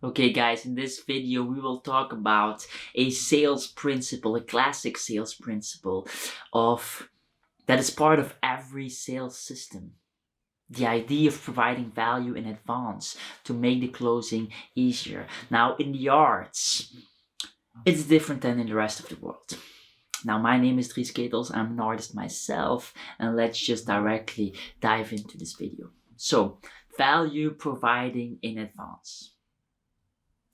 Okay guys, in this video we will talk about a sales principle, a classic sales principle that is part of every sales system. The idea of providing value in advance to make the closing easier. Now in the arts, it's different than in the rest of the world. Now my name is Dries Ketels, I'm an artist myself, and let's just directly dive into this video. So, value providing in advance.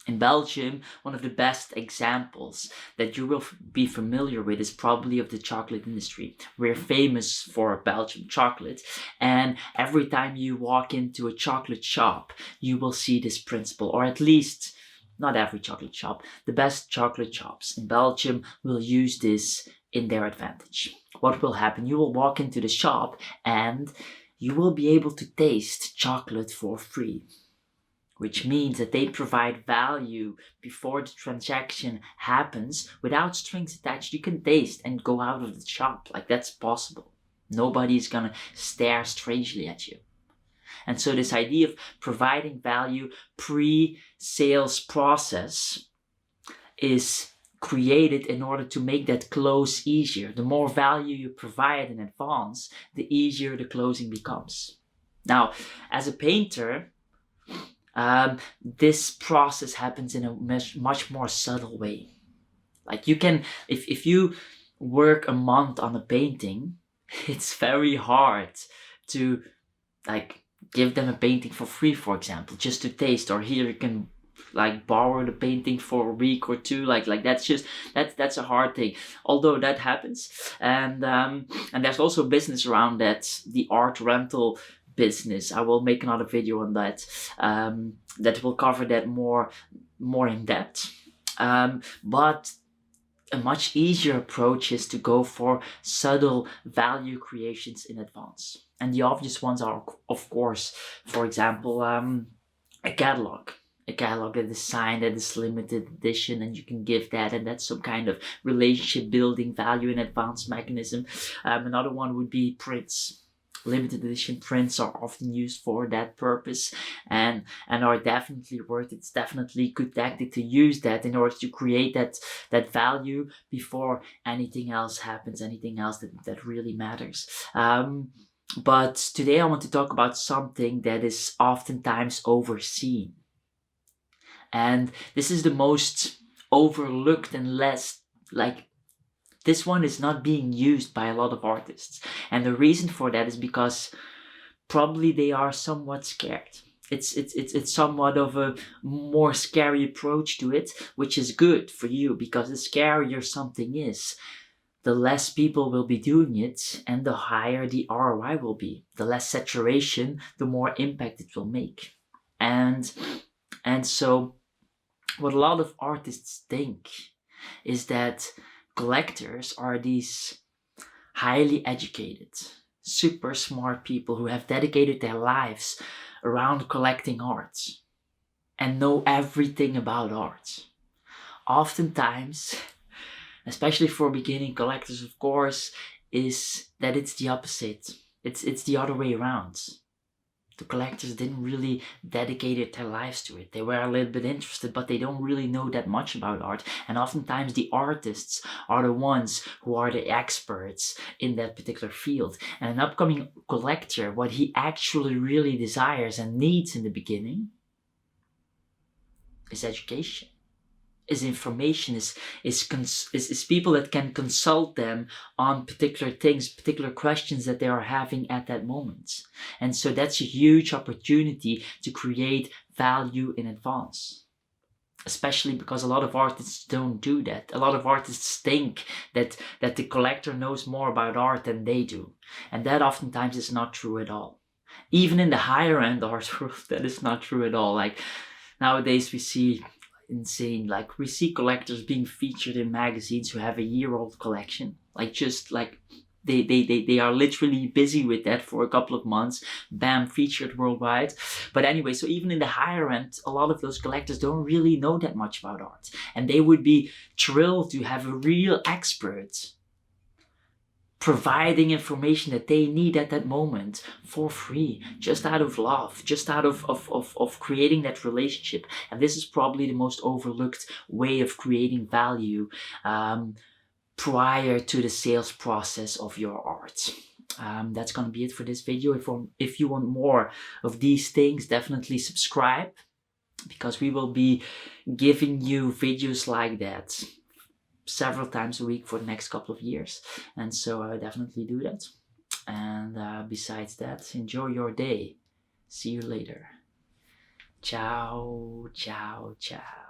In Belgium, one of the best examples that you will be familiar with is probably of the chocolate industry. We're famous for Belgian chocolate, and every time you walk into a chocolate shop, you will see this principle, or at least not every chocolate shop. The best chocolate shops in Belgium will use this in their advantage. What will happen? You will walk into the shop and you will be able to taste chocolate for free, which means that they provide value before the transaction happens without strings attached. You can taste and go out of the shop. Like, that's possible. Nobody's gonna stare strangely at you. And so this idea of providing value pre-sales process is created in order to make that close easier. The more value you provide in advance, the easier the closing becomes. Now, as a painter, this process happens in a much more subtle way. Like, you can, if you work a month on a painting, it's very hard to like give them a painting for free, for example, just to taste, or here you can like borrow the painting for a week or two. Like that's a hard thing, although that happens. And there's also business around that, the art rental business. I will make another video on that that will cover that more in depth. But a much easier approach is to go for subtle value creations in advance. And the obvious ones are, of course, for example, a catalog. A catalog that is signed, that is limited edition, and you can give that, and that's some kind of relationship building value in advance mechanism. Another one would be prints. Limited edition prints are often used for that purpose and are definitely worth it. It's definitely a good tactic to use that in order to create that value before anything else happens, anything else that really matters. But today I want to talk about something that is oftentimes overseen. And this is the most overlooked and less, this one is not being used by a lot of artists. And the reason for that is because probably they are somewhat scared. It's somewhat of a more scary approach to it, which is good for you, because the scarier something is, the less people will be doing it and the higher the ROI will be. The less saturation, the more impact it will make. And so what a lot of artists think is that collectors are these highly educated, super smart people who have dedicated their lives around collecting art and know everything about art. Oftentimes, especially for beginning collectors, of course, is that it's the opposite. It's the other way around. The collectors didn't really dedicate their lives to it. They were a little bit interested, but they don't really know that much about art. And oftentimes the artists are the ones who are the experts in that particular field. And an upcoming collector, what he actually really desires and needs in the beginning is education. Is information, is people that can consult them on particular things, particular questions that they are having at that moment. And so that's a huge opportunity to create value in advance. Especially because a lot of artists don't do that. A lot of artists think that the collector knows more about art than they do. And that oftentimes is not true at all. Even in the higher end art world, that is not true at all. Like, nowadays we see insane, like we see collectors being featured in magazines who have a year-old collection, they are literally busy with that for a couple of months, bam, featured worldwide. But anyway, so even in the higher end, a lot of those collectors don't really know that much about art, and they would be thrilled to have a real expert providing information that they need at that moment for free, just out of love, just out of creating that relationship. And this is probably the most overlooked way of creating value prior to the sales process of your art. That's gonna be it for this video. If you want more of these things, definitely subscribe, because we will be giving you videos like that several times a week for the next couple of years. And so definitely do that. And besides that, enjoy your day. See you later. Ciao, ciao, ciao.